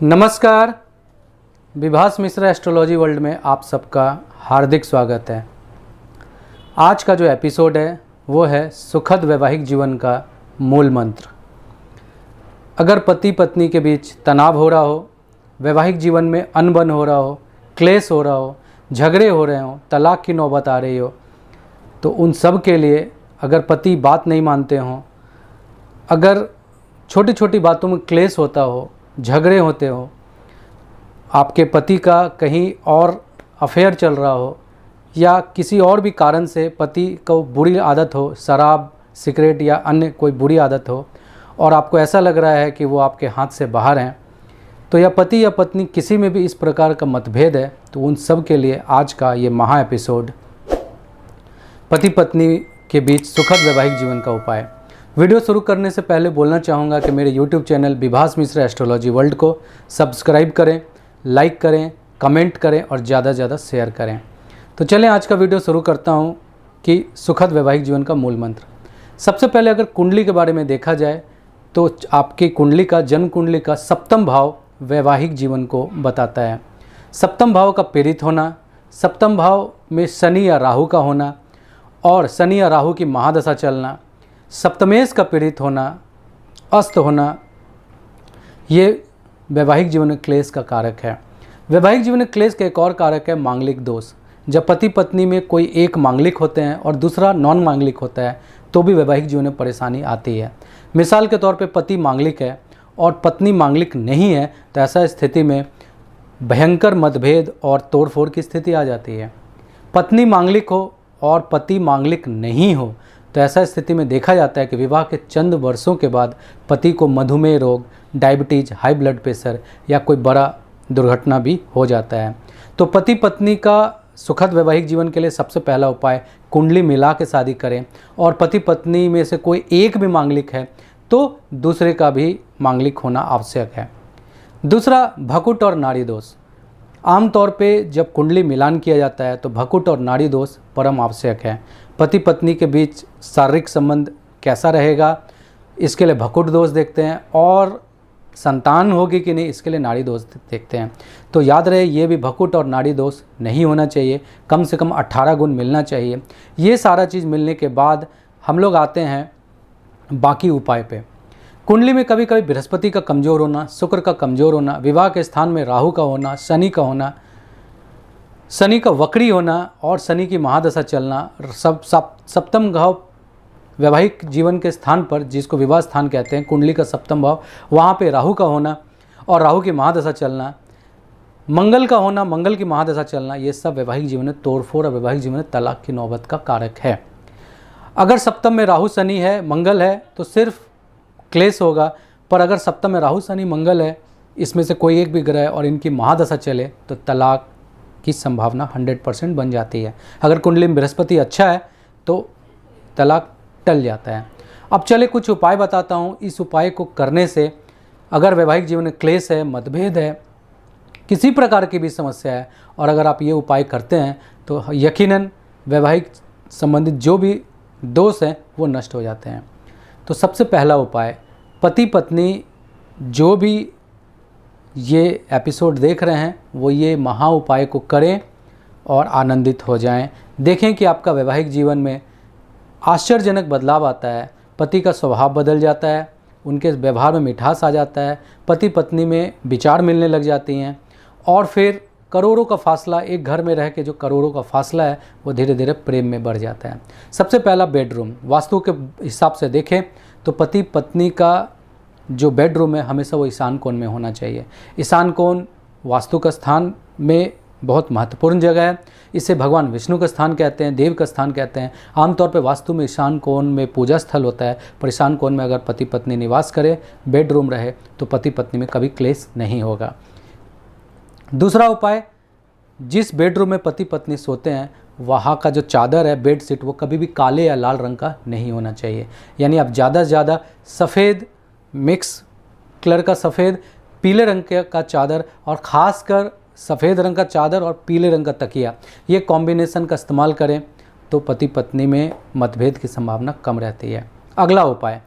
नमस्कार। Vibhas Mishra astrology world में आप सबका हार्दिक स्वागत है। आज का जो एपिसोड है वो है सुखद वैवाहिक जीवन का मूल मंत्र। अगर पति पत्नी के बीच तनाव हो रहा हो, वैवाहिक जीवन में अनबन हो रहा हो, क्लेश हो रहा हो, झगड़े हो रहे हो, तलाक की नौबत आ रही हो, तो उन सब के लिए अगर पति बात नहीं मानते हों, अगर छोटी छोटी बातों में क्लेश होता हो, झगड़े होते हो, आपके पति का कहीं और अफेयर चल रहा हो या किसी और भी कारण से पति को बुरी आदत हो, शराब, सिगरेट या अन्य कोई बुरी आदत हो और आपको ऐसा लग रहा है कि वो आपके हाथ से बाहर हैं, तो या पति या पत्नी किसी में भी इस प्रकार का मतभेद है, तो उन सब के लिए आज का ये महा एपिसोड पति पत्नी के बीच सुखद वैवाहिक जीवन का उपाय। वीडियो शुरू करने से पहले बोलना चाहूँगा कि मेरे YouTube channel Vibhas Mishra astrology world को सब्सक्राइब करें, लाइक करें, कमेंट करें और ज़्यादा से ज़्यादा शेयर करें। तो चलें आज का वीडियो शुरू करता हूँ कि सुखद वैवाहिक जीवन का मूल मंत्र। सबसे पहले अगर कुंडली के बारे में देखा जाए तो आपकी कुंडली का, जन्म कुंडली का सप्तम भाव वैवाहिक जीवन को बताता है। सप्तम भाव का पीड़ित होना, सप्तम भाव में शनि या राहु का होना और शनि या राहु की महादशा चलना, सप्तमेश का पीड़ित होना, अस्त होना, ये वैवाहिक जीवन में क्लेश का कारक है। वैवाहिक जीवन में क्लेश का एक और कारक है मांगलिक दोष। जब पति पत्नी में कोई एक मांगलिक होते हैं और दूसरा नॉन मांगलिक होता है तो भी वैवाहिक जीवन में परेशानी आती है। मिसाल के तौर पे पति मांगलिक है और पत्नी मांगलिक नहीं है तो ऐसा स्थिति में भयंकर मतभेद और तोड़फोड़ की स्थिति आ जाती है। पत्नी मांगलिक हो और पति मांगलिक नहीं हो तो ऐसा स्थिति में देखा जाता है कि विवाह के चंद वर्षों के बाद पति को मधुमेह रोग, डायबिटीज, हाई ब्लड प्रेशर या कोई बड़ा दुर्घटना भी हो जाता है। तो पति पत्नी का सुखद वैवाहिक जीवन के लिए सबसे पहला उपाय कुंडली मिला के शादी करें और पति पत्नी में से कोई एक भी मांगलिक है तो दूसरे का भी मांगलिक होना आवश्यक है। दूसरा, भकुट और नाड़ी दोष। आमतौर पे जब कुंडली मिलान किया जाता है तो भकुट और नाड़ी दोष परम आवश्यक है। पति पत्नी के बीच शारीरिक संबंध कैसा रहेगा इसके लिए भकुट दोष देखते हैं और संतान होगी कि नहीं इसके लिए नाड़ी दोष देखते हैं। तो याद रहे ये भी भकुट और नाड़ी दोष नहीं होना चाहिए, कम से कम 18 गुण मिलना चाहिए। ये सारा चीज़ मिलने के बाद हम लोग आते हैं बाकी उपाय पे। कुंडली में कभी कभी बृहस्पति का कमज़ोर होना, शुक्र का कमज़ोर होना, विवाह के स्थान में राहु का होना, शनि का होना, शनि का वक्री होना और शनि की महादशा चलना, सप्तम भाव वैवाहिक जीवन के स्थान पर जिसको विवाह स्थान कहते हैं, कुंडली का सप्तम भाव, वहाँ पे राहु का होना और राहु की महादशा चलना, मंगल का होना, मंगल की महादशा चलना, ये सब वैवाहिक जीवन में तोड़फोड़ और वैवाहिक जीवन में तलाक की नौबत का कारक है। अगर सप्तम में राहु शनि है, मंगल है तो सिर्फ क्लेश होगा, पर अगर सप्तम में राहु शनि मंगल है, इसमें से कोई एक भी ग्रह और इनकी महादशा चले तो तलाक की संभावना 100% बन जाती है। अगर कुंडली में बृहस्पति अच्छा है तो तलाक टल जाता है। अब चले कुछ उपाय बताता हूँ। इस उपाय को करने से अगर वैवाहिक जीवन में क्लेश है, मतभेद है, किसी प्रकार की भी समस्या है और अगर आप ये उपाय करते हैं तो यकीनन वैवाहिक संबंधित जो भी दोष हैं वो नष्ट हो जाते हैं। तो सबसे पहला उपाय, पति पत्नी जो भी ये एपिसोड देख रहे हैं वो ये महा उपाय को करें और आनंदित हो जाएं। देखें कि आपका वैवाहिक जीवन में आश्चर्यजनक बदलाव आता है। पति का स्वभाव बदल जाता है, उनके व्यवहार में मिठास आ जाता है, पति पत्नी में विचार मिलने लग जाती हैं और फिर करोड़ों का फासला, एक घर में रह के जो करोड़ों का फासला है वो धीरे धीरे प्रेम में बढ़ जाता है। सबसे पहला, बेडरूम। वास्तु के हिसाब से देखें तो पति पत्नी का जो बेडरूम है हमेशा वो ईशान कोण में होना चाहिए। ईशान कोण वास्तु का स्थान में बहुत महत्वपूर्ण जगह है। इसे भगवान विष्णु का स्थान कहते हैं, देव का स्थान कहते हैं। आमतौर पे वास्तु में ईशान कोण में पूजा स्थल होता है, पर ईशान कोण में अगर पति पत्नी निवास करे, बेडरूम रहे तो पति पत्नी में कभी क्लेश नहीं होगा। दूसरा उपाय, जिस बेडरूम में पति पत्नी सोते हैं वहाँ का जो चादर है, बेड शीट, वो कभी भी काले या लाल रंग का नहीं होना चाहिए। यानी आप ज़्यादा से ज़्यादा सफ़ेद, मिक्स कलर का सफ़ेद, पीले रंग का चादर और ख़ासकर सफ़ेद रंग का चादर और पीले रंग का तकिया, ये कॉम्बिनेशन का इस्तेमाल करें तो पति पत्नी में मतभेद की संभावना कम रहती है। अगला उपाय,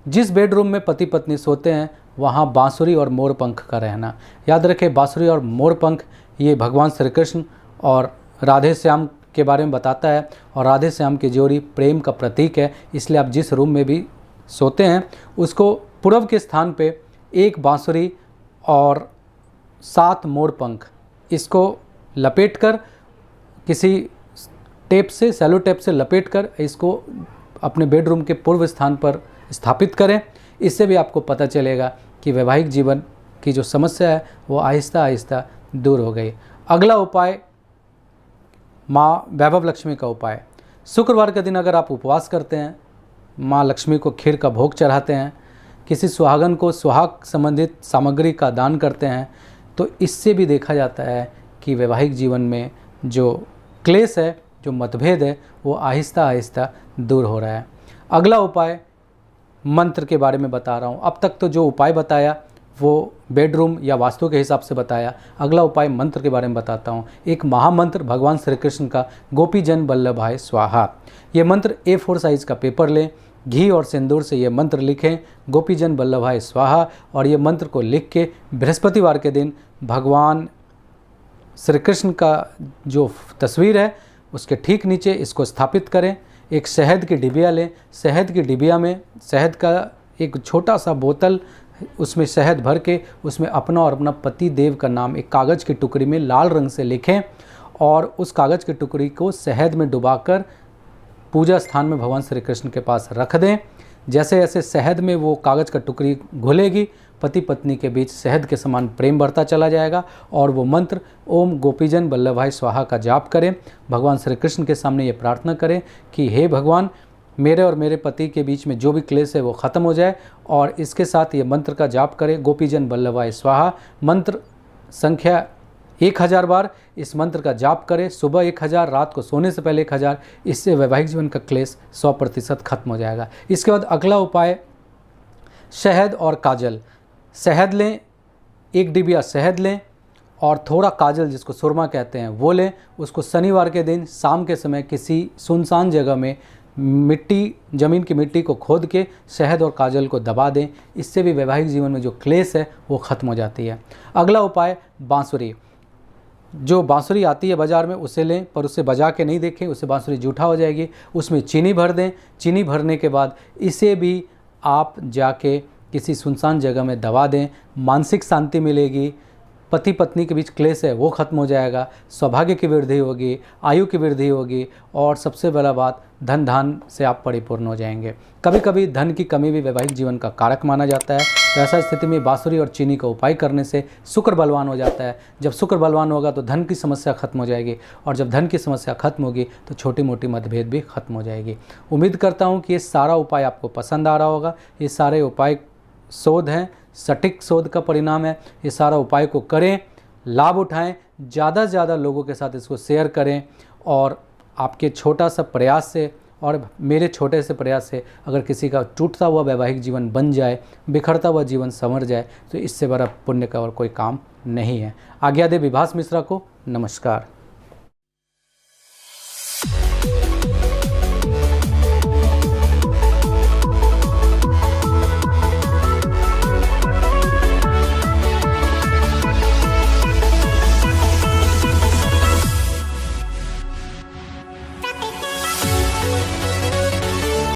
जिस बेडरूम में पति पत्नी सोते हैं वहाँ बांसुरी और मोरपंख का रहना। याद रखें, बांसुरी और मोरपंख ये भगवान श्री कृष्ण और राधे श्याम के बारे में बताता है, और राधे श्याम की जोड़ी प्रेम का प्रतीक है। इसलिए आप जिस रूम में भी सोते हैं उसको पूर्व के स्थान पे एक बांसुरी और 7 मोरपंख इसको लपेटकर किसी टेप से, सेलो टेप से लपेटकर इसको अपने बेडरूम के पूर्व स्थान पर स्थापित करें। इससे भी आपको पता चलेगा कि वैवाहिक जीवन की जो समस्या है वो आहिस्ता आहिस्ता दूर हो गई। अगला उपाय, माँ वैभव लक्ष्मी का उपाय। शुक्रवार के दिन अगर आप उपवास करते हैं, माँ लक्ष्मी को खीर का भोग चढ़ाते हैं, किसी सुहागन को सुहाग संबंधित सामग्री का दान करते हैं, तो इससे भी देखा जाता है कि वैवाहिक जीवन में जो क्लेश है, जो मतभेद है, वो आहिस्ता आहिस्ता दूर हो रहा है। अगला उपाय मंत्र के बारे में बता रहा हूँ। अब तक तो जो उपाय बताया वो बेडरूम या वास्तु के हिसाब से बताया। अगला उपाय मंत्र के बारे में बताता हूँ। एक महामंत्र भगवान श्री कृष्ण का, गोपी जन वल्लभाय स्वाहा। ये मंत्र A4 साइज़ का पेपर लें, घी और सिंदूर से ये मंत्र लिखें, गोपी जन वल्लभाय स्वाहा, और ये मंत्र को लिख के बृहस्पतिवार के दिन भगवान श्री कृष्ण का जो तस्वीर है उसके ठीक नीचे इसको स्थापित करें। एक शहद की डिबिया लें, शहद की डिबिया में शहद का एक छोटा सा बोतल, उसमें शहद भर के उसमें अपना और अपना पति देव का नाम एक कागज़ की टुकड़ी में लाल रंग से लिखें, और उस कागज़ की टुकड़ी को शहद में डुबाकर पूजा स्थान में भगवान श्री कृष्ण के पास रख दें। जैसे जैसे शहद में वो कागज़ का टुकड़ी घुलेगी, पति पत्नी के बीच शहद के समान प्रेम बढ़ता चला जाएगा, और वो मंत्र ओम गोपीजन वल्लभाय स्वाहा का जाप करें। भगवान श्री कृष्ण के सामने ये प्रार्थना करें कि हे भगवान, मेरे और मेरे पति के बीच में जो भी क्लेश है वो ख़त्म हो जाए, और इसके साथ ये मंत्र का जाप करें, गोपीजन वल्लभाय स्वाहा। मंत्र संख्या 1000 बार इस मंत्र का जाप करें, सुबह 1000, रात को सोने से पहले 1000। इससे वैवाहिक जीवन का क्लेश 100% खत्म हो जाएगा। इसके बाद अगला उपाय, शहद और काजल। शहद लें, 1 डिबिया शहद लें, और थोड़ा काजल जिसको सुरमा कहते हैं वो लें। उसको शनिवार के दिन शाम के समय किसी सुनसान जगह में मिट्टी, ज़मीन की मिट्टी को खोद के शहद और काजल को दबा दें। इससे भी वैवाहिक जीवन में जो क्लेश है वो ख़त्म हो जाती है। अगला उपाय, बांसुरी। जो बांसुरी आती है बाज़ार में उसे लें, पर उसे बजा के नहीं देखें, उससे बांसुरी जूठा हो जाएगी। उसमें चीनी भर दें। चीनी भरने के बाद इसे भी आप जाके किसी सुनसान जगह में दबा दें। मानसिक शांति मिलेगी, पति पत्नी के बीच क्लेश है वो खत्म हो जाएगा, सौभाग्य की वृद्धि होगी, आयु की वृद्धि होगी, और सबसे बड़ा बात, धन धान से आप परिपूर्ण हो जाएंगे। कभी कभी धन की कमी भी वैवाहिक जीवन का कारक माना जाता है, तो ऐसा स्थिति में बांसुरी और चीनी का उपाय करने से शुक्र बलवान हो जाता है। जब शुक्र बलवान होगा तो धन की समस्या खत्म हो जाएगी, और जब धन की समस्या खत्म होगी तो छोटी मोटी मतभेद भी खत्म हो जाएगी। उम्मीद करता हूँ कि ये सारा उपाय आपको पसंद आ रहा होगा। ये सारे उपाय शोध हैं, सटीक शोध का परिणाम है। ये सारा उपाय को करें, लाभ उठाएं, ज़्यादा से ज़्यादा लोगों के साथ इसको शेयर करें, और आपके छोटा सा प्रयास से और मेरे छोटे से प्रयास से अगर किसी का टूटता हुआ वैवाहिक जीवन बन जाए, बिखरता हुआ जीवन संवर जाए, तो इससे बड़ा पुण्य का और कोई काम नहीं है। आज्ञा दे विभास मिश्रा को। नमस्कार।